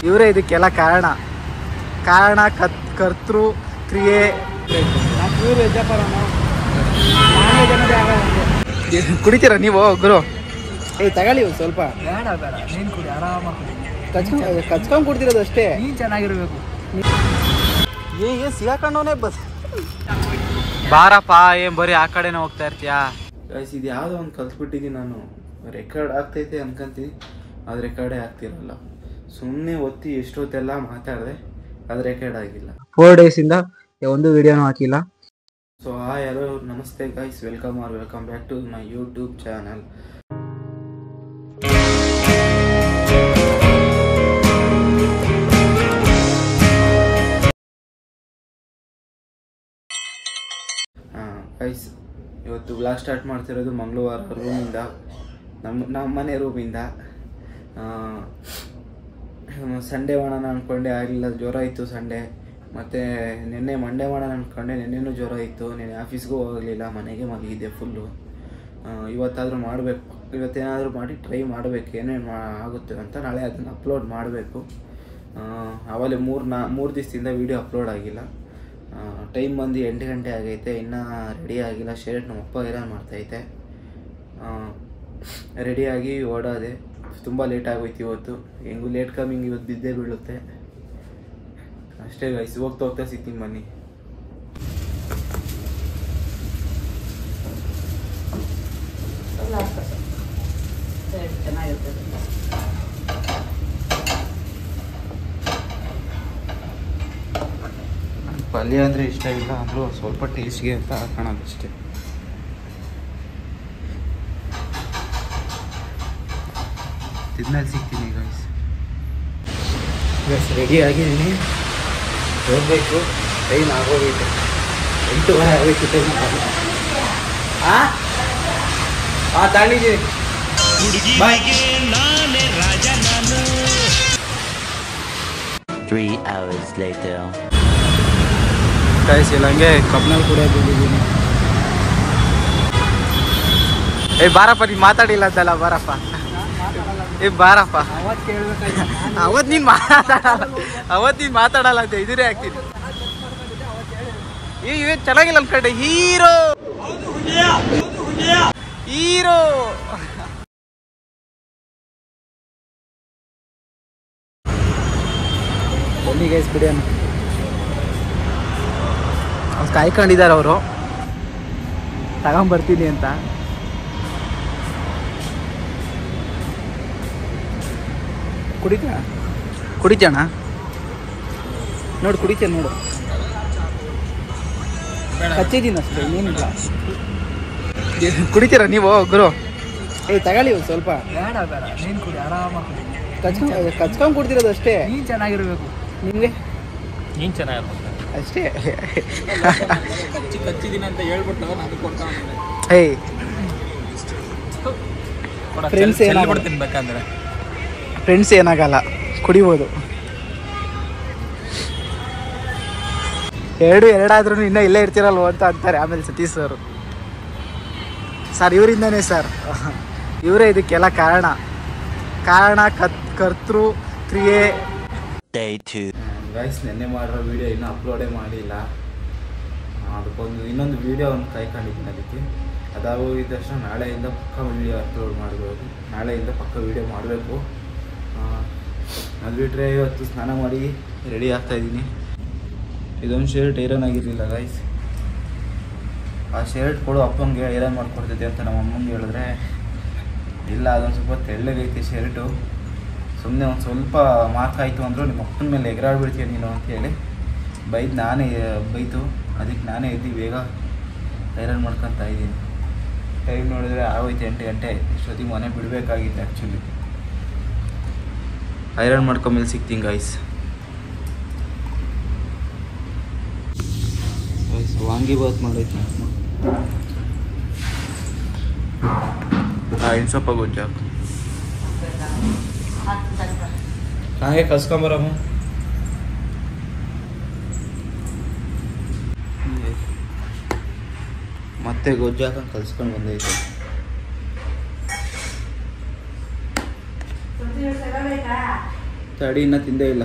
ಇವರೇ ಇದಕ್ಕೆಲ್ಲ ಕಾರಣ ಕರ್ತೃ ಕ್ರಿಯೆ. ಕುಡಿತೀರ ನೀವು ಗುರು? ತಗೊಳ್ಳಿ ಸ್ವಲ್ಪ. ಬೇಡ ಬೇಡ, ನೀನು ಕುಡಿ, ಆರಾಮಾಗಿ ಕಚ್ಕೊಂಡು ಕುಡ್ತಿರೋದು ಅಷ್ಟೇ. ನೀನು ಚೆನ್ನಾಗಿರ್ಬೇಕು. ಏನ್ ಸಿಗಾಕೊಂಡವನೇ ಬಸ್. ಬಾರಪ್ಪ, ಏನ್ ಬರೀ ಆ ಕಡೆನೇ ಹೋಗ್ತಾ ಇರ್ತೀಯಾ? ಇದು ಯಾವುದೋ ಒಂದು ಕಲ್ತ್ಬಿಟ್ಟಿದ್ದೀನಿ ನಾನು. ರೆಕಾರ್ಡ್ ಆಗ್ತೈತೆ ಅನ್ಕೊಂತೀನಿ, ಅದು ರೆಕಾರ್ಡೇ ಆಗ್ತಿರಲ್ಲ. ಸುಮ್ಮನೆ ಒತ್ತಿ ಎಷ್ಟೊತ್ತೆಲ್ಲ ಮಾತಾಡಿದೆ, ಅದು ರೆಕಾರ್ಡ್ ಆಗಿಲ್ಲ. 4 ಡೇಸಿಂದ ಒಂದು ವಿಡಿಯೋನೂ ಹಾಕಿಲ್ಲ. ಸೊ ಹಾಯ್, ಹಲೋ, ನಮಸ್ತೆ guys, welcome back to my YouTube channel. Guys, ಇವತ್ತು ಬ್ಲಾಗ್ ಸ್ಟಾರ್ಟ್ ಮಾಡ್ತಿರೋದು ಮಂಗಳವಾರ ರೂಮಿಂದ, ನಮ್ಮ ಮನೆ ರೂಮಿಂದ. ಸಂಡೇ ಮಾಡೋಣ ಅಂದ್ಕೊಂಡೆ, ಆಗಲಿಲ್ಲ, ಜ್ವರ ಇತ್ತು ಸಂಡೇ. ಮತ್ತು ನಿನ್ನೆ ಮಂಡೇ ಮಾಡೋಣ ಅಂದ್ಕೊಂಡೆ, ನಿನ್ನೆನೂ ಜ್ವರ ಇತ್ತು. ನಿನ್ನೆ ಆಫೀಸ್ಗೂ ಹೋಗಲಿಲ್ಲ, ಮನೆಗೆ ಮಲಗಿದ್ದೆ ಫುಲ್ಲು. ಇವತ್ತಾದರೂ ಮಾಡಬೇಕು, ಇವತ್ತೇನಾದರೂ ಮಾಡಿ ಟ್ರೈ ಮಾಡಬೇಕು, ಏನೇನು ಆಗುತ್ತೆ ಅಂತ. ನಾಳೆ ಅದನ್ನು ಅಪ್ಲೋಡ್ ಮಾಡಬೇಕು. ಆವಾಗಲೇ ಮೂರು ದಿವಸದಿಂದ ವೀಡಿಯೋ ಅಪ್ಲೋಡ್ ಆಗಿಲ್ಲ. ಟೈಮ್ ಬಂದು 8 ಗಂಟೆ ಆಗೈತೆ, ಇನ್ನೂ ರೆಡಿ ಆಗಿಲ್ಲ. ಶರ್ಟ್ ನಮ್ಮ ಅಪ್ಪ ಐರನ್ ಮಾಡ್ತೈತೆ. ರೆಡಿಯಾಗಿ ಓಡೋದೆ, ತುಂಬ ಲೇಟ್ ಆಗೋಯ್ತು ಇವತ್ತು. ಹೆಂಗೂ ಲೇಟ್ ಕಮ್ಮಿಂಗ್ ಇವತ್ತು ಬಿದ್ದೇ ಬೀಳುತ್ತೆ ಅಷ್ಟೇ ಗೈಸ್. ಹೋಗ್ತಾ ಸಿಗ್ತೀನಿ ಬನ್ನಿ. ಪಲ್ಯ ಅಂದರೆ ಇಷ್ಟ ಇಲ್ಲ, ಅಂದರೂ ಸ್ವಲ್ಪ ಟೇಸ್ಟ್ಗೆ ಅಂತ ಹಾಕೋಣದು ಅಷ್ಟೇ. ತಿನ್ನಲ್ಲಿ ಸಿಗ್ತೀನಿ ಗೈಸ್. ರೆಡಿ ಆಗಿದ್ದೀನಿ, ಹೋಗಬೇಕು. ಟೈಮ್ ಆಗೋಗೈತೆ, 8:30 ಆಗೋಯ್ತು ಟೈಮ್. ತಾಂಡಿದ್ದೀನಿ. ಗೈಸ್, ಇಲ್ಲ ಹಂಗೆ ಕಬ್ನಲ್ಲಿ ಕುಡಿಯೋದು ಬಿಟ್ಟಿದ್ದೀನಿ. ಬಾರಪ್ಪ, ನೀನು ಮಾತಾಡಿಲ್ಲ ಅಂತಲ್ಲ, ಬಾರಪ್ಪ. ಬಾರಪ್ಪ, ಅವತ್ತು ನೀನು ಮಾತಾಡಲ್ಲ ಅಂತ ಇದ್ರೆ ಆಗ್ತೀನಿ. ಇವತ್ತು ಚೆನ್ನಾಗಿಲ್ಲ ಅನ್ಕಂಡೆ. ಹೀರೋ ಬನ್ನಿ ಗೈಸ್, ಬಿಡಿಯೋಣ. ಅವ್ರು ಕಾಯ್ಕೊಂಡಿದ್ದಾರೆ, ಅವರು ತಗೊಂಬರ್ತೀನಿ ಅಂತ. ಕುಡಿತಣ್ಣ, ನೋಡು, ಕುಡಿತೇನೆ ನೋಡು. ಹಚ್ಚಿದ್ದೀನಿ ಅಷ್ಟೇ, ಏನಿಲ್ಲ. ಕುಡಿತೀರ ನೀವು ಗುರು? ತಗೊಳ್ಳಿ ಸ್ವಲ್ಪ. ಬೇಡ ಬೇಡ, ನೀನು ಕುಡಿ, ಆರಾಮಾಗಿ ಕಚ್ಕೊಂಡು ಕುಡ್ತಿರೋದು ಅಷ್ಟೇ. ನೀನು ಚೆನ್ನಾಗಿರ್ಬೇಕು. ನಿಮಗೆ ನೀನು ಚೆನ್ನಾಗಿರ್ಬೇಕು ಅಷ್ಟೇ. ಕಚ್ಚಿದ್ದೀನಿ ಅಂತ ಹೇಳ್ಬಿಟ್ಟು ನಾನು ಕೊಡ್ತಾ ಫ್ರೆಂಡ್ಸ್ ಏನಾಗಲ್ಲ, ಕುಡಿಬೋದು. ಎರಡಾದ್ರೂ ಇನ್ನೂ ಇಲ್ಲೇ ಇರ್ತಿರಲ್ವ ಅಂತ ಅಂತಾರೆ ಆಮೇಲೆ ಸತೀಶ್ ಸರ್ ಇವರಿಂದನೇ ಸರ್. ಇವರೇ ಇದಕ್ಕೆಲ್ಲ ಕಾರಣ ಕರ್ತೃ ಕ್ರಿಯೆ. ಗೈಸ್, ನೆನ್ನೆ ಮಾಡಿರೋ ವೀಡಿಯೋ ಇನ್ನೂ ಅಪ್ಲೋಡೇ ಮಾಡಿಲ್ಲ. ಅದಕ್ಕೊಂದು ಇನ್ನೊಂದು ವೀಡಿಯೋ ಒಂದು ಕಾಯ್ಕೊಂಡಿದ್ದೀನಿ. ಅದಕ್ಕೆ ಅದಾಗೋಗಿದ ತಕ್ಷಣ ನಾಳೆಯಿಂದ ಪಕ್ಕ ವೀಡಿಯೋ ಅಪ್ಲೋಡ್ ಮಾಡ್ಬೋದು. ನಾಳೆಯಿಂದ ಪಕ್ಕ ವೀಡಿಯೋ ಮಾಡಬೇಕು. ಅದು ಬಿಟ್ಟರೆ ಇವತ್ತು ಸ್ನಾನ ಮಾಡಿ ರೆಡಿ ಆಗ್ತಾಯಿದ್ದೀನಿ. ಇದೊಂದು ಶರ್ಟ್ ಐರನ್ ಆಗಿರಲಿಲ್ಲ ಗೈಸ್. ಆ ಶರ್ಟ್ ಕೊಡು, ಅಪ್ಪನಿಗೆ ಐರನ್ ಮಾಡಿಕೊಡ್ತೈತೆ ಅಂತ ನಮ್ಮ ಅಮ್ಮಂಗೆ ಹೇಳಿದ್ರೆ, ಇಲ್ಲ ಅದೊಂದು ಸ್ವಲ್ಪ ತೆಳ್ಳಗೈತೆ ಶರ್ಟು, ಸುಮ್ಮನೆ ಒಂದು ಸ್ವಲ್ಪ ಮಾರ್ಕಾಯಿತು ಅಂದರು ನಿಮ್ಮ ಅಪ್ಪನ ಮೇಲೆ ಎಗರಾಡ್ಬಿಡ್ತೀಯ ನೀನು ಅಂತೇಳಿ ಬೈತು. ಅದಕ್ಕೆ ನಾನೇ ಎದ್ದು ಬೇಗ ಐರನ್ ಮಾಡ್ಕೊತಾ ಇದ್ದೀನಿ. ಟೈಮ್ ನೋಡಿದ್ರೆ ಆಗೋಯ್ತು 8 ಗಂಟೆ. ಇಷ್ಟೊತ್ತಿಗೆ ಮನೆ ಬಿಡಬೇಕಾಗಿತ್ತು ಆ್ಯಕ್ಚುಲಿ. ಐರನ್ ಮಾಡ್ಕೊಂಮೇಲೆ ಸಿಗ್ತೀನಿ ಗೈಸ್. ವಾಂಗಿಬಾತ್ ಮಾಡೈತಿ, ಇನ್ನು ಸ್ವಲ್ಪ ಗೊಜ್ಜು ಹಾಕು. ಹಾಗೆ ಕಸ್ಕೊಂಬರಮ್ಮ. ಮತ್ತೆ ಗೊಜ್ಜು ಹಾಕೊಂಡು ಕಲ್ಸ್ಕೊಂಡು ಬಂದೈತೆ. ತಡಿ ಇನ್ನೂ ತಿಂದೇ ಇಲ್ಲ.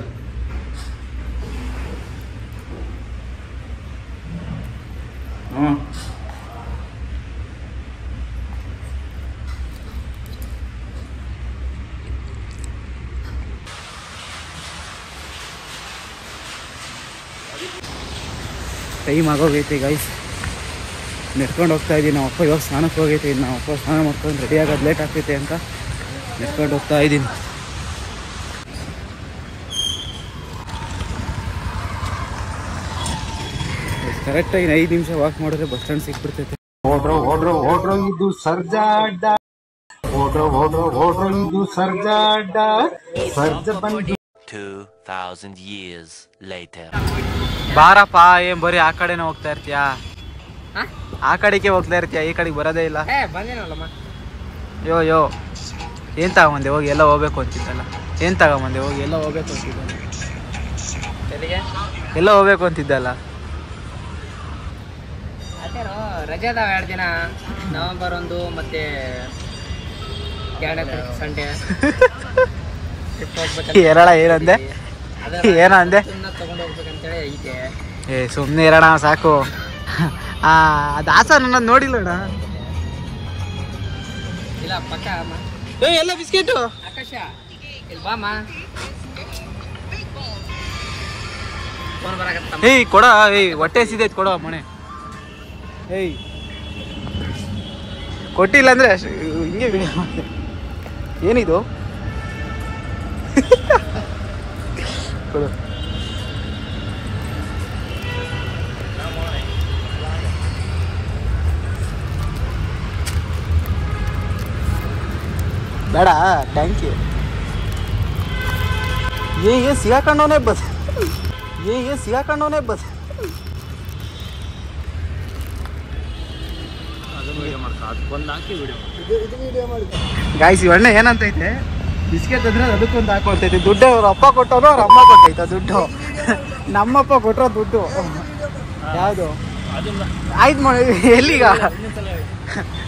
ಹಾಂ ಟೈಮ್ ಆಗೋಗೈತೆ ಗೈಸ್. ನೆಡ್ಕೊಂಡು ಹೋಗ್ತಾ ಇದ್ದೀನಿ. ನಮ್ಮ ಅಪ್ಪ ಇವಾಗ ಸ್ನಾನಕ್ಕೆ ಹೋಗೈತೆ. ಇನ್ನು ನಮ್ಮ ಅಪ್ಪ ಸ್ನಾನ ಮಾಡ್ಕೊಂಡು ರೆಡಿ ಆಗೋದು ಲೇಟ್ ಆಗ್ತೈತೆ ಅಂತ ನೆಡ್ಕೊಂಡು ಹೋಗ್ತಾ ಇದ್ದೀನಿ. ಕರೆಕ್ಟಾಗಿ 5 ನಿಮಿಷ ವಾಕ್ ಮಾಡಿದ್ರೆ ಬಸ್ ಸ್ಟ್ಯಾಂಡ್ ಸಿಕ್ಬಿಡ್ತೈತೆ. ಓಡ್ರೋ ಇದು ಸರ್ಜಾ ಅಡ್ಡ, ಓಡ್ರೋ ಇದು ಸರ್ಜಾ ಅಡ್ಡ, ಸರ್ಜ ಬಂದು 2000 years later. ಬಾರಪ್ಪ, ಏನ್ ಬರೀ ಆ ಕಡೆನೇ ಹೋಗ್ತಾ ಇರ್ತೀಯಾ? ಆ ಕಡೆಗೆ ಹೋಗ್ತಾ ಇರ್ತೀಯ, ಈ ಕಡೆಗೆ ಬರೋದೇ ಇಲ್ಲ. ಯೋ ಏನ್ ತಗೊಂಬಂದೆ? ಹೋಗಿ ಎಲ್ಲ ಹೋಗ್ಬೇಕು ಅಂತಿದ್ದಲ್ಲ. ಏನ್ ತಗೊಂಬಂದೆ? ಹೋಗಿ ಎಲ್ಲ ಹೋಗ್ಬೇಕು ಅಂತಿದ್ದಲ್ಲ. ಎಲ್ಲ ಹೋಗ್ಬೇಕು ಅಂತಿದ್ದಲ್ಲ. ರಜೆ ಅದಾವ 2 ದಿನ, ನವೆಂಬರ್ 1 ಮತ್ತೆ 2 ಸಂಡೇ. ಎರಡ ಏನಂದೆ? ಏನಂದೆ? ತಗೊಂಡು ಹೋಗ್ಬೇಕಂತೇಳಿ ಐತೆ. ಸುಮ್ಮನೆ ಇರೋಣ ಸಾಕು. ದಾಸ ನನ್ನ ನೋಡಿಲ್ಲಣ್ಣ. ಇಲ್ಲ ಪಕ್ಕ ಅಮ್ಮ. ಎಲ್ಲ ಬಿಸ್ಕೆಟು. ಆಕಾಶ ಇಲ್ಲಿ ಬಾಮ್ಮ. ಫೋನ್ ಬರಕತ್ತ. ಕೊಡ. ಹೊಟ್ಟೆ ಸಿದೈತೆ, ಕೊಡ ಮನೆ. ಕೊಟ್ಟಿಲ್ಲ ಅಂದ್ರೆ ಹಿಂಗೆ ವಿಡಿಯೋ ಮಾಡಿದೆ. ಏನಿದು? ಕೊಡು. ಬೇಡ, ಥ್ಯಾಂಕ್ ಯು. ಸಿಗಾಕೊಂಡವನೇ ಬಸ್. ಸಿಗಾಕೊಂಡವನೇ ಬಸ್. ಗಾಯ್ಸ್, ಇವಣ್ಣ ಏನಂತೈತೆ, ಬಿಸ್ಕೆಟ್ ಅಂದ್ರೆ ಅದಕ್ಕೊಂದು ಹಾಕೊಳ್ತೈತೆ. ದುಡ್ಡು ಅವ್ರ ಅಪ್ಪ ಕೊಟ್ಟವನು, ಅವ್ರ ಅಮ್ಮ ಕೊಟ್ಟೈತ ದುಡ್ಡು. ನಮ್ಮಪ್ಪ ಕೊಟ್ಟರೋ ದುಡ್ಡು. ಯಾವುದು? ಆಯ್ತು ಮಾಡಿ. ಎಲ್ಲಿಗ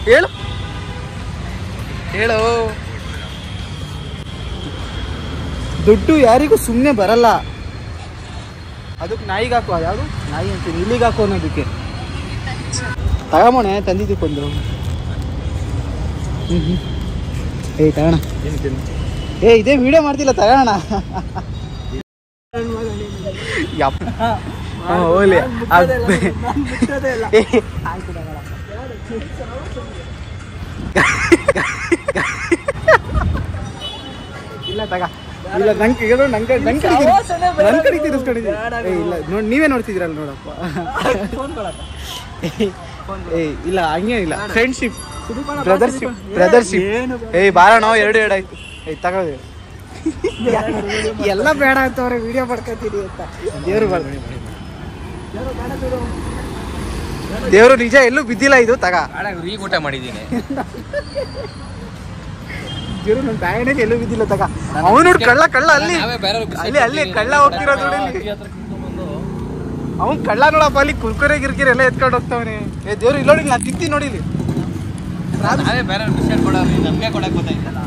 ಹೇಳು ಹೇಳು. ದುಡ್ಡು ಯಾರಿಗೂ ಸುಮ್ಮನೆ ಬರಲ್ಲ. ಅದಕ್ಕೆ ನಾಯಿಗೆ ಹಾಕೋ. ಯಾವುದು ನಾಯಿ ಅಂತೀನಿ, ಇಲ್ಲಿಗೆ ಹಾಕೋ ಅನ್ನೋದಕ್ಕೆ. ತಗೊಂಬೋಣೆ, ತಂದಿದ್ದಕ್ಕೊಂದು. ತಗೋಣ. ಇದೇ ವಿಡಿಯೋ ಮಾಡ್ತಿಲ್ಲ, ತಗೋಣ. ಹೋಗ್ಲಿ. ಇಲ್ಲ ತಗ. ಇಲ್ಲ ನಂಗೆ ತಿರ್ಸ್ಕೊಂಡಿದ್ದೀವಿ. ಇಲ್ಲ ನೋಡಿ, ನೀವೇ ನೋಡ್ತಿದ್ದೀರಲ್ಲ ನೋಡಪ್ಪ. ಇಲ್ಲ ಹಂಗೇನಿಲ್ಲ, ಫ್ರೆಂಡ್ಶಿಪ್, ಬ್ರದರ್ಶಿಪ್. ಬಾರಣ, 2 ಆಯ್ತು. ತಗೋದು. ಎಲ್ಲ ಬೇಡ ಅಂತವ್ರೆ, ವಿಡಿಯೋ ಮಾಡ್ಕೊತೀರಿ ಅಂತ. ದೇವ್ರು ನಿಜ ಎಲ್ಲೂ ಬಿದ್ದಿಲ್ಲ. ಇದು ತಗ. ಈಗ ಊಟ ಮಾಡಿದ್ದೀನಿ. ದೇವ್ರು ನನ್ನ ಬ್ಯಾಗನಾಗ ಎಲ್ಲೂ ಬಿದ್ದಿಲ್ಲ. ತಗ. ಅವನು ನೋಡಿ, ಕಳ್ಳ ಅಲ್ಲಿ ಕಳ್ಳ ಹೋಗ್ತಿರೋದು ನೋಡಿ. ಅವ್ನು ಕಳ್ಳ ನೋಡಪ್ಪ, ಅಲ್ಲಿ ಕುರ್ಕುರೆ ಗಿರ್ಕಿರೆ ಎಲ್ಲ ಎತ್ಕೊಂಡು ಹೋಗ್ತಾವನೆ. ದೇವ್ರು ಇಲ್ಲ ನೋಡಿ, ನಾ ತಿಂತೀನಿ ನೋಡಿ. ನಮ್ಗೆ ಕೊಡಕ್ ಗೊತ್ತಾಯ್ತಲ್ಲ.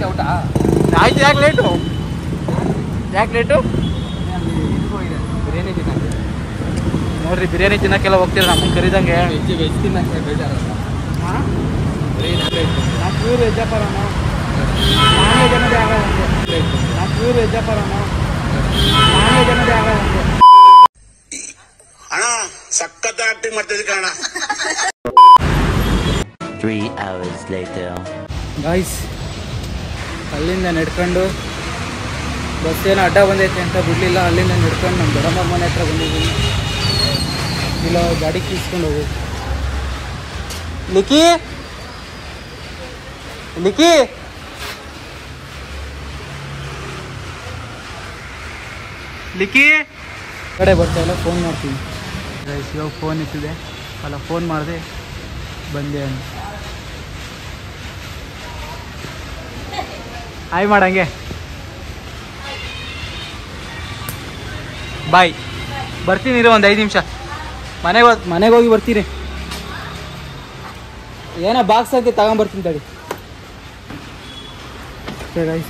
ಊಟ ಆಯ್ತು. ಯಾಕೆ ಲೇಟು? ಬಿರಿಯಾನಿ ತಿನ್ನ ನೋಡ್ರಿ. ಬಿರಿಯಾನಿ ತಿನ್ನಕ್ಕೆಲ್ಲ ಹೋಗ್ತೀರ ನಮ್ಮನ್ನು ಕರೀದಂಗೆ. ವೆಜ್ ತಿನ್ನಕ್ಕೆ ಬೇಜಾರಲ್ಲ. ನಾ ಪ್ಯೂರ್ ವೆಜ್ಜಪ್ಪರಣ. ನಾನೇ ಜನದೇ ಆಗಲ್ಲ. ನಾ ಪ್ಯೂರ್ ವೆಜ್ಜಪ್ಪರಣ. ನಾನೇ ಜನದೇ ಆಗಲ್ಲ. ಅಣ್ಣ ಸಖತ್ ಆಕ್ಟಿಂಗ್ ಮಾಡ್ತಿದ್ದೆ ಕಣ. 3 hours later. ಗಾಯ್ಸ್, ಅಲ್ಲಿಂದ ನಡ್ಕೊಂಡು ಬಸ್ ಏನೋ ಅಡ್ಡ ಬಂದೈತೆ ಅಂತ ಬಿಡಲಿಲ್ಲ. ಅಲ್ಲಿಂದ ನಡ್ಕೊಂಡು ನಮ್ಮ ದೊಡ್ಡಮ್ಮ ಮನೆ ಹತ್ರ ಬಂದಿದ್ದೀನಿ. ಇಲ್ಲ ಗಾಡಿ ಕೀಸ್ಕೊಂಡು ಹೋಗು. ಲಿಕ್ಕಿ ಕಡೆ ಬರ್ತಾ ಇಲ್ಲ. ಫೋನ್ ಮಾಡ್ತೀನಿ ಗೈಸ್. ಇವಾಗ ಫೋನ್ ಇಟ್ಟಿದೆ ಅಲ್ಲ, ಫೋನ್ ಮಾಡಿದೆ ಬಂದೆ ಅಂತ. ಹಾಯ್ ಮಾಡಂಗೆ. ಬಾಯ್. ಬರ್ತೀನಿ ಇರು, ಒಂದು 5 ನಿಮಿಷ. ಮನೆಗೆ ಹೋಗಿ ಬರ್ತೀನಿ. ಏನೋ ಬಾಕ್ಸ್ ಹಾಕಿ ತಗೊಂಬರ್ತೀನಿ ತಡಿ. ಓಕೆ ಗೈಸ್,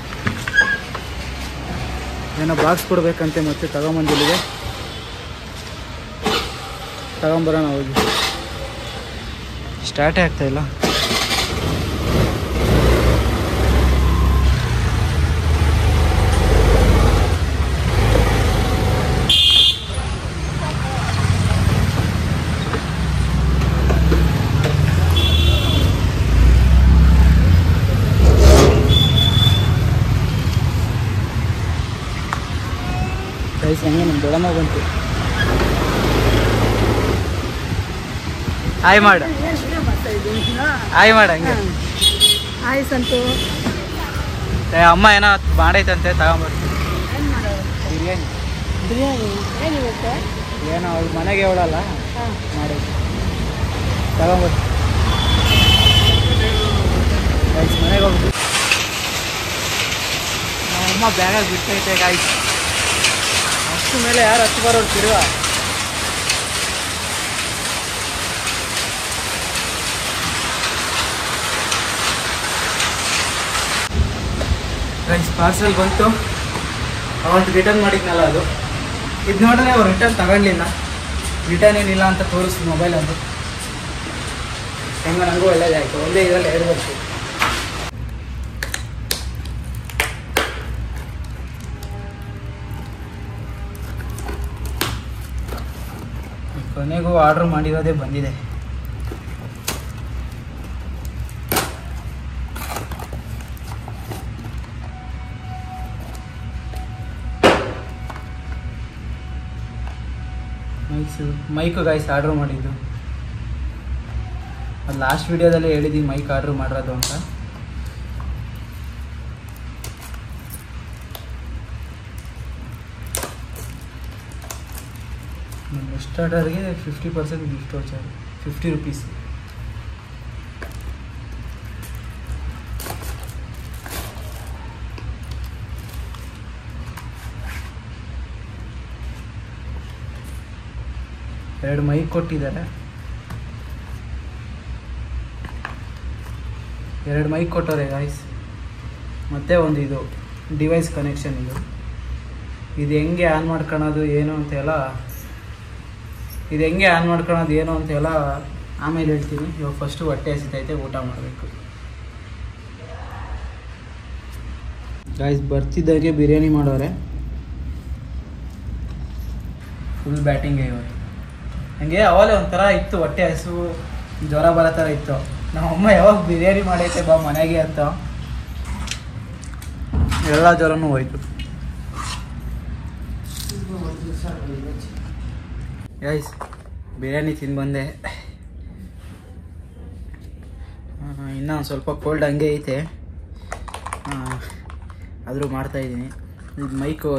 ಏನೋ ಬಾಕ್ಸ್ ಕೊಡ್ಬೇಕಂತೆ, ಮತ್ತೆ ತಗೊಂಬಂದಿಲ್ಲಿಗೆ ತಗೊಂಬರೋಣ ಹೋಗಿ. ಸ್ಟಾರ್ಟೇ ಆಗ್ತಾಯಿಲ್ಲ. ಗೈಸ್ ಹಂಗೆ ನಮ್ಮ ದೊಡ್ಡಮ್ಮ ಬಂತು. ಹಾಯ್ ಮಾಡ, ಹಾಯ್ ಮಾಡ ಹಂಗೆ. ಹಾಯ್ ಸಂತು. ಅಮ್ಮ ಏನೋ ಮಾಡೈತಂತೆ, ತಗೊಂಬರ್ತೀವಿ. ಬಿರಿಯಾನಿ ಏನೋ ಅವ್ಳು ಮನೆಗೆ ಅವಳಲ್ಲ ಮಾಡೈತೆ, ತಗೊಂಬರ್ತೀವಿ. ಗೈಸ್ ಮನೆಗೆ ಹೋಗ್ಬಿಟ್ಟು ನಮ್ಮಮ್ಮ ಬ್ಯಾಗಾಗಿ ಬಿಟ್ಟೈತೆ ಗಾಯ್ಸ್. ಅಷ್ಟು ಮೇಲೆ ಯಾರು ಹತ್ತು ಬರೋರು ತಿರುವ. ಗೈಸ್ ಪಾರ್ಸಲ್ ಬಂತು, ಅವತ್ತು ರಿಟರ್ನ್ ಮಾಡಿದ್ನಲ್ಲ ಅದು. ಇದು ನೋಡಿದ್ರೆ ಅವ್ರು ರಿಟರ್ನ್ ತಗೊಂಡಿಲ್ಲ, ರಿಟರ್ನ್ ಏನಿಲ್ಲ ಅಂತ ತೋರಿಸ್ತು ಮೊಬೈಲ್ ಅದು. ಹೆಂಗ ನನಗೂ ಒಳ್ಳೇದಾಯಿತು, ಒಂದೇ ಇದರಲ್ಲಿ 2 ಬಂತು. ಕೊನೆಗೂ ಆರ್ಡ್ರ್ ಮಾಡಿರೋದೇ ಬಂದಿದೆ. ಮೈಕು ಗೈಸ್ ಆರ್ಡ್ರ್ ಮಾಡಿದ್ದು, ಅದು ಲಾಸ್ಟ್ ವಿಡಿಯೋದಲ್ಲೇ ಹೇಳಿದ್ದೀವಿ ಮೈಕ್ ಆರ್ಡ್ರ್ ಮಾಡಿರೋದು ಅಂತ. ನೆಕ್ಸ್ಟ್ ಆರ್ಡರ್ಗೆ 50% ಗಿಫ್ಟ್ ವೌಚರ್, 50 ರೂಪೀಸ್. ಎರಡು ಮೈಕ್ ಕೊಟ್ಟಿದ್ದಾರೆ, 2 ಮೈಕ್ ಕೊಟ್ಟವ್ರೆ ಗಾಯ್ಸ್. ಮತ್ತು ಒಂದು ಇದು ಡಿವೈಸ್ ಕನೆಕ್ಷನ್. ಇದು ಹೆಂಗೆ ಆನ್ ಮಾಡ್ಕೊಳೋದು ಏನು ಅಂತೆಲ್ಲ ಆಮೇಲೆ ಹೇಳ್ತೀನಿ. ಇವಾಗ ಫಸ್ಟು ಹೊಟ್ಟೆ ಹಸಿತೈತೆ, ಊಟ ಮಾಡಬೇಕು ಗಾಯ್ಸ್. ಬರ್ತಿದ್ದಾಗೆ ಬಿರಿಯಾನಿ ಮಾಡೋರೆ, ಫುಲ್ ಬ್ಯಾಟಿಂಗ್ ಇವಾಗ. ಹಂಗೆ ಅವಾಗಲೇ ಒಂಥರ ಇತ್ತು, ಹೊಟ್ಟೆ ಹಸು ಜ್ವರ ಬರೋ ಥರ ಇತ್ತು. ನಮ್ಮಮ್ಮ ಯಾವಾಗ ಬಿರಿಯಾನಿ ಮಾಡೈತೆ ಬಾ ಮನೆಗೆ ಅಂತ, ಎಲ್ಲ ಜ್ವರನೂ ಹೋಯ್ತು ಗೈಸ್. ಬಿರಿಯಾನಿ ತಿಂದು ಬಂದೆ, ಇನ್ನೂ ಒಂದು ಸ್ವಲ್ಪ ಕೋಲ್ಡ್ ಹಂಗೆ ಐತೆ, ಆದರೂ ಮಾಡ್ತಾಯಿದ್ದೀನಿ. ಇದು ಮೈಕು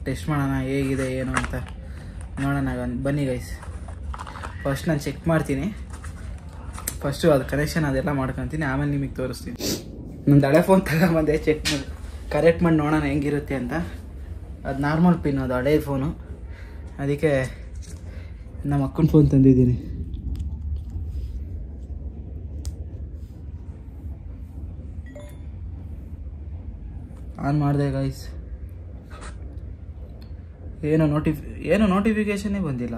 ಟೆಸ್ಟ್ ಮಾಡೋಣ ಹೇಗಿದೆ ಏನು ಅಂತ ನೋಡೋಣ ಬನ್ನಿ ಗೈಸ್. ಫಸ್ಟ್ ನಾನು ಚೆಕ್ ಮಾಡ್ತೀನಿ, ಫಸ್ಟು ಅದು ಕನೆಕ್ಷನ್ ಅದೆಲ್ಲ ಮಾಡ್ಕೊತೀನಿ, ಆಮೇಲೆ ನಿಮಗೆ ತೋರಿಸ್ತೀನಿ. ನನ್ನ ಹಳೆ ಫೋನ್ ತಗೊಂಬಂದೆ, ಚೆಕ್ ಮಾಡಿ ಕರೆಕ್ಟ್ ಮಾಡಿ ನೋಡೋಣ ಹೆಂಗಿರುತ್ತೆ ಅಂತ. ಅದು ನಾರ್ಮಲ್ ಪಿನ್, ಅದು ಹಳೆ ಫೋನು, ಅದಕ್ಕೆ ನಮ್ಮ ಅಕ್ಕನ ಫೋನ್ ತಂದಿದ್ದೀನಿ. ಆನ್ ಮಾಡಿದೆ ಗೈಸ್, ಏನು ನೋಟಿಫಿಕೇಷನ್ನೇ ಬಂದಿಲ್ಲ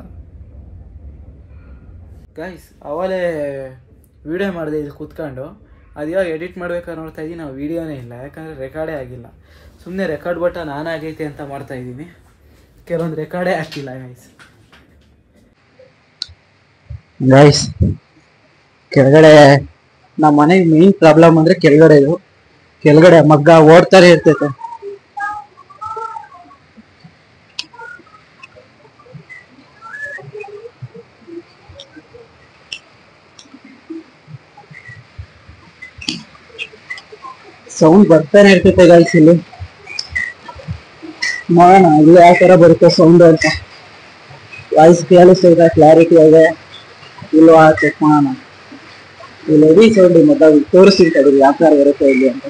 ಗೈಸ್. ಅವಲೇ ವೀಡಿಯೋ ಮಾಡಿದೆ ಇಲ್ಲಿ ಕೂತ್ಕೊಂಡು, ಅದು ಇವಾಗ ಎಡಿಟ್ ಮಾಡ್ಬೇಕಾದ್ರೆ ನೋಡ್ತಾ ಇದ್ದೀನಿ, ನಾವು ವೀಡಿಯೋನೇ ಇಲ್ಲ, ಯಾಕಂದರೆ ರೆಕಾರ್ಡೇ ಆಗಿಲ್ಲ. ಸುಮ್ಮನೆ ರೆಕಾರ್ಡ್ ಬಟನ್ ಆನ್ ಆಗೈತೆ ಅಂತ ಮಾಡ್ತಾಯಿದ್ದೀನಿ, ಕೆಲವೊಂದು ರೆಕಾರ್ಡೇ ಆಗ್ತಿಲ್ಲ ಗೈಸ್. ಕೆಳಗಡೆ ನಮ್ಮ ಮನೆಗೆ ಮೇನ್ ಪ್ರಾಬ್ಲಮ್ ಅಂದರೆ ಕೆಳಗಡೆ ಮಗ್ಗ ಓಡ್ತಾನೆ ಇರ್ತೈತೆ. ಸೌಂಡ್ ಬರ್ತಾನೆ ಇರ್ತೈತೆ ಗೈಸ್. ಇಲ್ಲಿ ನೋಡೋಣ ಇಲ್ಲಿ ಯಾವ ಥರ ಬರುತ್ತೆ ಸೌಂಡ್ ಅಂತ. ವಾಯ್ಸ್ ಕೇಳಿಸ್ತೈತೆ, ಕ್ಲಾರಿಟಿ ಇದೆ ಇಲ್ವಾ ಚೆಕ್ ಮಾಡೋಣ. ಇಲ್ಲಿ ಹೆವಿ ಸೌಂಡ್ ಮೊದಲು ತೋರಿಸ್ತಿರ್ತಾರೆ ಯಾವ ಥರ ಬರುತ್ತೆ ಇಲ್ಲಿ ಅಂತ.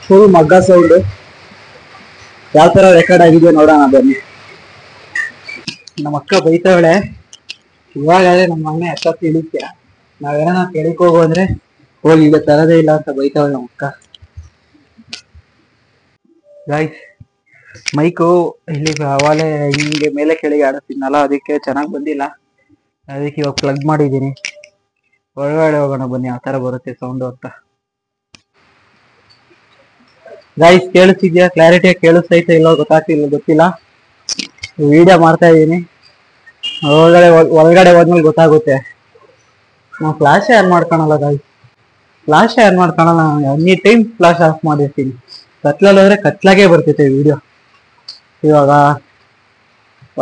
ಫುಲ್ ಮಗ್ಗ ಸೌಂಡ್ ಯಾವ ಥರ ರೆಕಾರ್ಡ್ ಆಗಿದೆ ನೋಡೋಣ ಬನ್ನಿ. ನಮ್ಮ ಅಕ್ಕ ಬೈತಾವಳೆ. ಇವಾಗಾದ್ರೆ ನಮ್ಮ ಅಣ್ಣ ಎಷ್ಟೊತ್ತು ಇಳಿತ್ಯ, ನಾವೇನ ಕೆಳಕ್ ಹೋಗು ಅಂದ್ರೆ ಹೋಗಿ ಈಗ ತರದೇ ಇಲ್ಲ ಅಂತ ಬೈತಾವಳೆ ನಮ್ಮ ಅಕ್ಕ. ಗಾಯ್ಸ್ ಮೈಕು ಇಲ್ಲಿ ಅವಾಲೆ ಹಿಂಗೆ ಮೇಲೆ ಕೆಳಗೆ ಆಡುತ್ತಿದ್ನಲ್ಲ, ಅದಕ್ಕೆ ಚೆನ್ನಾಗಿ ಬಂದಿಲ್ಲ. ಅದಕ್ಕೆ ಇವಾಗ ಪ್ಲಗ್ ಮಾಡಿದ್ದೀನಿ. ಒಳಗಡೆ ಹೋಗೋಣ ಬನ್ನಿ, ಆ ಥರ ಬರುತ್ತೆ ಸೌಂಡು ಅಂತ. ಗಾಯ್ಸ್ ಕೇಳಿಸ್ತಿದ್ಯಾ? ಕ್ಲಾರಿಟಿಯಾಗಿ ಕೇಳಿಸ್ತೈತೆ ಇಲ್ಲೋ ಗೊತ್ತಿಲ್ಲ. ವಿಡಿಯೋ ಮಾಡ್ತಾ ಇದ್ದೀನಿ, ಒಳಗಡೆ ಹೋದ್ಮೇಲೆ ಗೊತ್ತಾಗುತ್ತೆ. ನಾವು ಫ್ಲಾಶೇ ಆನ್ ಮಾಡ್ಕೊಳಲ್ಲ ಗಾಯ್ಸ್, ಫ್ಲಾಶೇ ಆನ್ ಮಾಡ್ಕೊಳಲ್ಲ. ಎನಿ ಟೈಮ್ ಫ್ಲಾಶ್ ಆಫ್ ಮಾಡಿರ್ತೀನಿ. ಕತ್ಲಲ್ಲಿ ಹೋದ್ರೆ ಕತ್ಲಾಗೆ ಬರ್ತೈತೆ ವಿಡಿಯೋ. ಇವಾಗ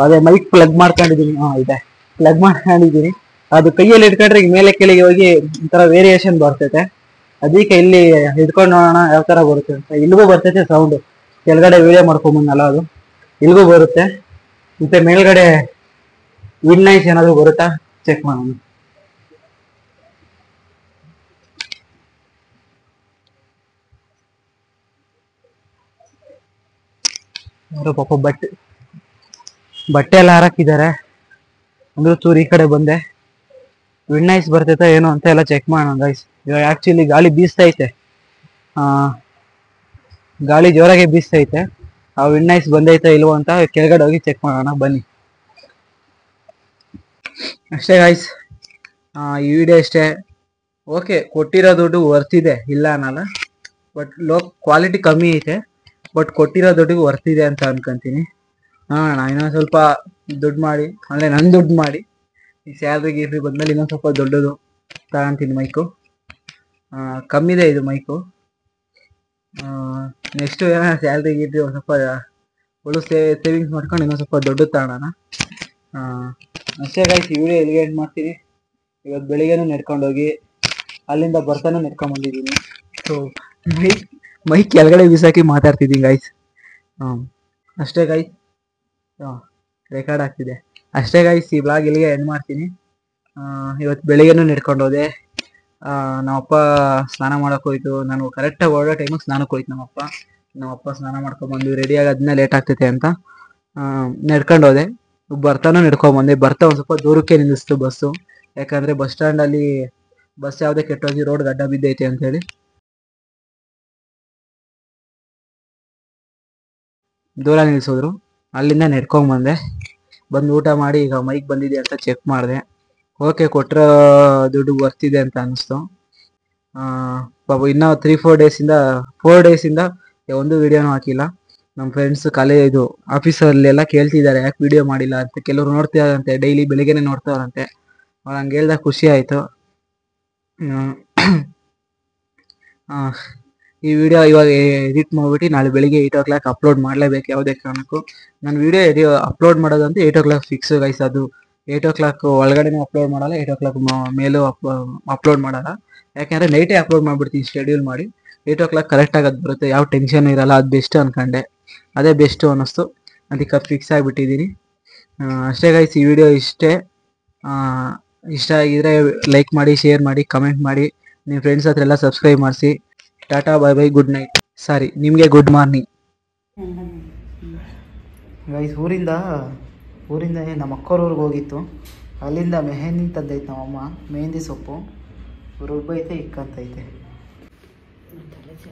ಅದೇ ಮೈಕ್ ಪ್ಲಗ್ ಮಾಡ್ಕೊಂಡಿದ್ದೀನಿ. ಇದೆ ಪ್ಲಗ್ ಮಾಡ್ಕೊಂಡಿದ್ದೀನಿ. ಅದು ಕೈಯಲ್ಲಿ ಇಟ್ಕೊಂಡ್ರೆ ಈಗ ಮೇಲೆ ಕೆಳಗೆ ಹೋಗಿ ಒಂಥರ ವೇರಿಯೇಷನ್ ಬರ್ತೈತೆ. ಅದಕ್ಕೆ ಇಲ್ಲಿ ಹಿಡ್ಕೊಂಡು ನೋಡೋಣ ಯಾವ ಥರ ಬರುತ್ತೆ ಅಂತ. ಇಲ್ಲಿಗೂ ಬರ್ತೈತೆ ಸೌಂಡು, ಕೆಳಗಡೆ ವಿಡಿಯೋ ಮಾಡ್ಕೊಂಬಂದಲ್ಲ ಅದು ಇಲ್ಲಿಗೂ ಬರುತ್ತೆ. ಮತ್ತೆ ಮೇಲ್ಗಡೆ ವಿಡ್ ನಾಯ್ಸ್ ಏನಾದರೂ ಬರುತ್ತಾ ಚೆಕ್ ಮಾಡೋಣ. ಅವರು ಪಾಪ ಬಟ್ಟೆ ಎಲ್ಲ ಹಾರಾಕಿದ್ದಾರೆ. ಅಂದ್ರೆ ಚೂರು ಈ ಕಡೆ ಬಂದೆ, ವಿಡ್ ನಾಯ್ಸ್ ಬರ್ತೈತಾ ಏನು ಅಂತ ಎಲ್ಲ ಚೆಕ್ ಮಾಡೋಣ ಗೈಸ್. ಇವಾಗ ಆ್ಯಕ್ಚುಲಿ ಗಾಳಿ ಬೀಸ್ತೈತೆ, ಗಾಳಿ ಜೋರಾಗೆ ಬೀಸ್ತೈತೆ. ಆ ವಿಡ್ ನಾಯ್ಸ್ ಬಂದೈತಾ ಇಲ್ವೋ ಅಂತ ಕೆಳಗಡೆ ಹೋಗಿ ಚೆಕ್ ಮಾಡೋಣ ಬನ್ನಿ. ಅಷ್ಟೇ ಗೈಸ್, ಈ ವಿಡಿಯೋ ಅಷ್ಟೇ. ಓಕೆ, ಕೊಟ್ಟಿರೋ ದುಡ್ಡು ವರ್ತಿದೆ, ಇಲ್ಲ ಅನ್ನಲ್ಲ. ಬಟ್ ಕ್ವಾಲಿಟಿ ಕಮ್ಮಿ ಐತೆ, ಬಟ್ ಕೊಟ್ಟಿರೋ ದುಡ್ಡಿಗೆ ವರ್ತಿದೆ ಅಂತ ಅನ್ಕೊಂತೀನಿ. ನಾ ಇನ್ನೊಂದು ಸ್ವಲ್ಪ ದುಡ್ಡು ಮಾಡಿ, ಅಂದರೆ ನನ್ನ ದುಡ್ಡು ಮಾಡಿ ಈ ಸ್ಯಾಲ್ರಿ ಗೀಲ್ರಿ ಬಂದಮೇಲೆ ಇನ್ನೊಂದು ಸ್ವಲ್ಪ ದೊಡ್ಡದು ತಗೊಂತೀನಿ ಮೈಕು. ಕಮ್ಮಿದೆ ಇದು ಮೈಕು. ನೆಕ್ಸ್ಟು ಏನೋ ಸ್ಯಾಲ್ರಿ ಗೀಲ್ರಿ ಒಂದು ಸ್ವಲ್ಪ ಒಳ್ಳೆ ಸೇವಿಂಗ್ಸ್ ಮಾಡ್ಕೊಂಡು ಇನ್ನೊಂದು ಸ್ವಲ್ಪ ದೊಡ್ಡದು ತಗೊಳ್ಳೋಣ. ಅಷ್ಟೇ ಗೈಸ್, ಈ ವಿಡಿಯೋ ಎಲ್ಲಿಗೆ ಎಂಡ್ ಮಾಡ್ತೀನಿ. ಇವತ್ತು ಬೆಳಿಗ್ಗೆನೂ ನಡ್ಕೊಂಡೋಗಿ ಅಲ್ಲಿಂದ ಬರ್ತಾನೂ ನಡ್ಕೊಂಬಂದಿದ್ದೀನಿ. ಸೊ ಮೈಕ್ ಕೆಳಗಡೆ ಬೀಸಾಕಿ ಮಾತಾಡ್ತಿದ್ದೀನಿ ಗೈಸ್. ಅಷ್ಟೇ ಗೈಸ್, ರೆಕಾರ್ಡ್ ಆಗ್ತಿದೆ. ಅಷ್ಟೇ ಗೈಸ್, ಈ ಬ್ಲಾಗ್ ಇಲ್ಲಿಗೆ ಎಂಡ್ ಮಾಡ್ತೀನಿ. ಇವತ್ತು ಬೆಳಿಗ್ಗೆನೂ ನಡ್ಕೊಂಡು ಹೋದೆ. ನಮ್ಮಪ್ಪ ಸ್ನಾನ ಮಾಡೋಕೆ ಹೋಯ್ತು. ನಾನು ಕರೆಕ್ಟಾಗಿ ಹೊರಡೋ ಟೈಮಿಗೆ ಸ್ನಾನಕ್ಕೆ ಹೋಯ್ತು ನಮ್ಮಪ್ಪ ಸ್ನಾನ ಮಾಡ್ಕೊಂಬಂದು ರೆಡಿಯಾಗಿ ಅದನ್ನ ಲೇಟ್ ಆಗ್ತೈತೆ ಅಂತ ನಡ್ಕೊಂಡು ಹೋದೆ. ಬರ್ತಾನೂ ನಡ್ಕೊಂಬಂದೆ. ಬರ್ತಾ ಒಂದು ಸ್ವಲ್ಪ ದೂರಕ್ಕೆ ನಿಲ್ಲಿಸ್ತು ಬಸ್ಸು, ಯಾಕಂದರೆ ಬಸ್ ಸ್ಟ್ಯಾಂಡಲ್ಲಿ ಬಸ್ ಯಾವುದೇ ಕೆಟ್ಟೋಗಿ ರೋಡ್ ಗಡ್ಡ ಬಿದ್ದೈತೆ ಅಂತೇಳಿ ದೂರ ನಿಲ್ಲಿಸಿದ್ರು. ಅಲ್ಲಿಂದ ನಡ್ಕೊಂಬಂದೆ. ಬಂದು ಊಟ ಮಾಡಿ ಈಗ ಮೈಕ್ ಬಂದಿದೆ ಅಂತ ಚೆಕ್ ಮಾಡಿದೆ. ಓಕೆ, ಕೊಟ್ಟಿರೋ ದುಡ್ಡು ಬರ್ತಿದೆ ಅಂತ ಅನ್ನಿಸ್ತು. ಪಾಪ ಇನ್ನೂ 4 ಡೇಸಿಂದ ಒಂದು ವಿಡಿಯೋನೂ ಹಾಕಿಲ್ಲ. ನಮ್ಮ ಫ್ರೆಂಡ್ಸ್ ಇದು ಆಫೀಸಲ್ಲೆಲ್ಲ ಕೇಳ್ತಿದ್ದಾರೆ ಯಾಕೆ ವಿಡಿಯೋ ಮಾಡಿಲ್ಲ ಅಂತ. ಕೆಲವರು ನೋಡ್ತಿದಾರಂತೆ, ಡೈಲಿ ಬೆಳಿಗ್ಗೆನೇ ನೋಡ್ತಾರಂತೆ. ಅವ್ರು ಹಂಗೆ ಹೇಳ್ದಾಗ ಖುಷಿ ಆಯಿತು. ಈ ವಿಡಿಯೋ ಇವಾಗ ಎಡಿಟ್ ಮಾಡಿಬಿಟ್ಟು ನಾಳೆ ಬೆಳಿಗ್ಗೆ 8 o'clock ಅಪ್ಲೋಡ್ ಮಾಡಲೇಬೇಕು ಯಾವುದೇ ಕಾರಣಕ್ಕೂ. ನಾನು ವಿಡಿಯೋ ಅಪ್ಲೋಡ್ ಮಾಡೋದಂತ 8 o'clock ಫಿಕ್ಸ್ ಗೈಸ್. ಅದು 8 o'clock ಒಳಗಡೆನೂ ಅಪ್ಲೋಡ್ ಮಾಡಲ್ಲ, 8 o'clock ಮೇಲೂ ಅಪ್ಲೋಡ್ ಮಾಡಲ್ಲ. ಯಾಕೆಂದರೆ ನೈಟೇ ಅಪ್ಲೋಡ್ ಮಾಡಿಬಿಡ್ತೀನಿ ಶೆಡ್ಯೂಲ್ ಮಾಡಿ. 8 o'clock ಕರೆಕ್ಟಾಗಿ ಅದು ಬರುತ್ತೆ, ಯಾವ ಟೆನ್ಷನ್ ಇರಲ್ಲ. ಅದು ಬೆಸ್ಟ್ ಅಂದ್ಕೊಂಡೆ, ಅದೇ ಬೆಸ್ಟು ಅನ್ನಿಸ್ತು. ಅದಕ್ಕೆ ಫಿಕ್ಸ್ ಆಗಿಬಿಟ್ಟಿದ್ದೀನಿ. ಅಷ್ಟೇ ಗೈಸ್, ಈ ವಿಡಿಯೋ ಇಷ್ಟೇ. ಇಷ್ಟ ಆಗಿದ್ರೆ ಲೈಕ್ ಮಾಡಿ, ಶೇರ್ ಮಾಡಿ, ಕಮೆಂಟ್ ಮಾಡಿ, ನಿಮ್ಮ ಫ್ರೆಂಡ್ಸ್ ಹತ್ರ ಎಲ್ಲ ಸಬ್ಸ್ಕ್ರೈಬ್ ಮಾಡಿಸಿ. Tata, bye bye, good night. Sorry, ನಿಮಗೆ ಗುಡ್ ಮಾರ್ನಿಂಗ್ ಗೈಸ್. ಊರಿಂದ ನಮ್ಮ ಅಕ್ಕವ್ರವ್ರಿಗೆ ಹೋಗಿತ್ತು. ಅಲ್ಲಿಂದ ಮೆಹಂದಿ ತಂದೈತೆ ನಮ್ಮಮ್ಮ, ಮೆಹಂದಿ ಸೊಪ್ಪು ರುಬ್ಬೈತೆ, ಇಕ್ಕಂತೈತೆ.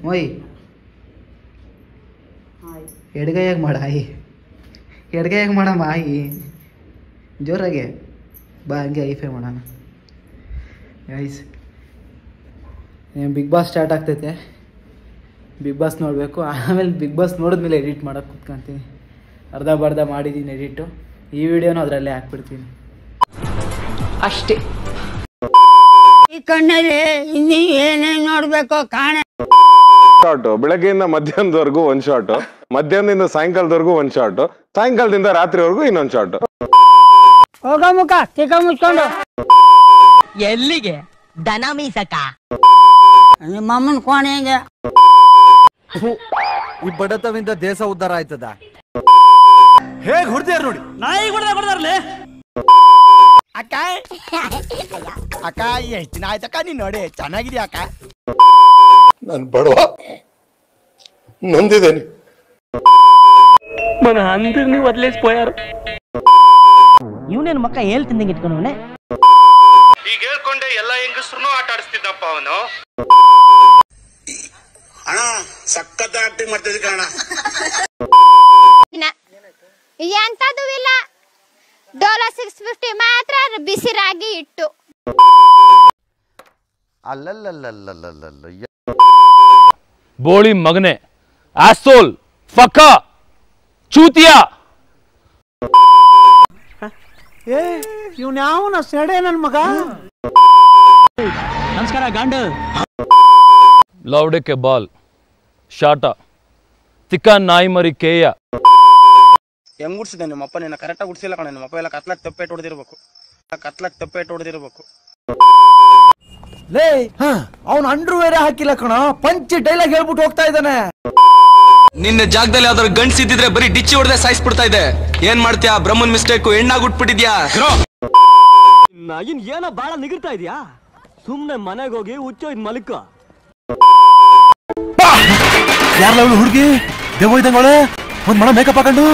ಮೊಯ್ ಎಡ್ಗೈಯಾಗ ಮಾಡಮ್ಮ ಆಯಿ, ಜೋರಾಗೆ ಬಾ, ಹಂಗೆ ಐಫೈ ಮಾಡೋಣ ಗೈಸ್. ಬಿಗ್ ಬಾಸ್ ಸ್ಟಾರ್ಟ್ ಆಗ್ತೈತೆ, ಬಿಗ್ ಬಾಸ್ ನೋಡಬೇಕು. ಆಮೇಲೆ ಬಿಗ್ ಬಾಸ್ ನೋಡಿದ್ಮೇಲೆ ಎಡಿಟ್ ಮಾಡೋಕ್ಕೆ ಕುತ್ಕೊತೀನಿ. ಅರ್ಧ ಬರ್ಧ ಮಾಡಿದ್ದೀನಿ ಎಡಿಟು. ಈ ವಿಡಿಯೋನೂ ಅದರಲ್ಲೇ ಹಾಕ್ಬಿಡ್ತೀನಿ ಅಷ್ಟೇ. ಈ ಕಣ್ಣಲ್ಲಿ ಇನ್ನೂ ಏನೇನು ನೋಡಬೇಕು ಕಾಣೆ. ಶಾರ್ಟು ಬೆಳಗ್ಗೆಯಿಂದ ಮಧ್ಯಾಹ್ನದವರೆಗೂ ಒಂದು ಶಾರ್ಟು, ಮಧ್ಯಾಹ್ನದಿಂದ ಸಾಯಂಕಾಲದವರೆಗೂ ಒಂದು ಶಾರ್ಟು, ಸಾಯಂಕಾಲದಿಂದ ರಾತ್ರಿವರೆಗೂ ಇನ್ನೊಂದು ಶಾರ್ಟು. ಹೋಗ ಮುಖ ಚಿಕ್ಕ ಮುಚ್ಕೊಂಡು ಎಲ್ಲಿಗೆ ದನ ಮೀಸಕ ನಿಮ್ಮ ಅಮ್ಮನ ಕೋಣೆಗೆ. ಈ ಬಡತವಿಂದ ದೇಶ ಉದ್ಧಾರ ಆಯ್ತದ? ಹೇಗ್ ಹೊಡ್ದಾರ ನೋಡಿ, ನಾಯಿ ಹೊಡ್ದಾರ್ಲೆ. ಅಕ್ಕ ಅಕ್ಕ, ಎಷ್ಟು ದಿನ ಆಯ್ತಕ್ಕ ನೀನ್ ನೋಡಿ, ಚೆನ್ನಾಗಿದ್ಯಾ ಅಕ್ಕ? ನಾನು ಬಡವ, ನೊಂದಿದ್ದೇನೆ. మన అందరినీ వదిలేసిపోయారు. ಇವನೇನು ಮಕ್ಕ ಹೇಳ್ತಿದ್ದಂಗೆ ಇಟ್ಕೊಂಡವನೆ. ಈಗ ಹೇಳ್ಕೊಂಡೆ ಎಲ್ಲ ಹೆಂಗಸ್ರು ಆಟ ಆಡಿಸ್ತಿದ್ದಪ್ಪ ಅವನು. ಅಣ್ಣ ಸಖತ್ ಆಕ್ಟಿಂಗ್ ಮಾಡ್ತಿದ್ದ ಕಾರಣ ಎಂತದೂ ಇಲ್ಲ. ಡೋಲೋ 650 ಮಾತ್ರ ಬಿಸಿ ರಾಗಿ ಇಟ್ಟು. ಅಲ್ಲಲ್ಲಲ್ಲಲ್ಲಲ್ಲಲ್ಲ ಬೋಳಿ ಮಗನೆ, ಆಸೋಲ್, ಫಕ, ಚೂತಿಯಾ. ಇವ್ನ್ಯಾವನ ಸೆಡೆ ನನ್ ಮಗ. ನಮಸ್ಕಾರ ಗಾಂಡು. ಲೌಡೆಕ್ಕೆ ಬಾಲ್, ಶಾಟ, ತಿಕ್ಕ ನಾಯಿ ಮರಿ ಕೇಯ. ಹೆಂಗ್ ಗುಡ್ಸಿದೆ ನಿಮ್ಮಪ್ಪ? ನಿನ್ನ ಕರೆಕ್ಟಾಗಿ ಗುಡ್ಸಿಲ್ಲ ಕಣ. ನಿಮ್ಮಪ್ಪ ಎಲ್ಲ ಕತ್ಲಕ್ ತಪ್ಪೇಟ್ ಹೊಡೆದಿರ್ಬೇಕು. ಲೇ ಅವನು ಅಂಡ್ರು ಬೇರೆ ಹಾಕಿಲ್ಲ ಕಣ, ಪಂಚ್ ಡೈಲಾಗ್ ಹೇಳ್ಬಿಟ್ಟು ಹೋಗ್ತಾ ಇದ್ದಾನೆ. ನಿನ್ನ ಜಾಗದಲ್ಲಿ ಯಾವ್ದಾದ್ರು ಗಂಡ್ಸ್ ಇದ್ದಿದ್ರೆ ಬರೀ ಡಿಚ್ಚಿ ಹೊಡೆದೇ ಸಾಯಿಸ್ಬಿಡ್ತಾ ಇದೆ. ಏನ್ ಮಾಡ್ತೀಯಾ? ಬ್ರಹ್ಮನ್ ಮಿಸ್ಟೇಕು, ಹೆಣ್ಣಾಗುಟ್ಬಿಟ್ಟಿದ್ಯಾ? ಇನ್ ಏನೋ ಬಾಳ ನಿಗಿರ್ತಾ ಇದೆಯಾ? ಸುಮ್ನೆ ಮನೆಗೆ ಹೋಗಿ ಹುಚ್ಚೋಯ್ದು ಮಲ್ಕ. ಯಾರಲ್ಲ ಹುಡುಗಿ ದೇವ ಇದ್ದಂಗೆ ಒಂದ್ ಮಣ ಮೇಕಪ್ ಹಾಕೊಂಡು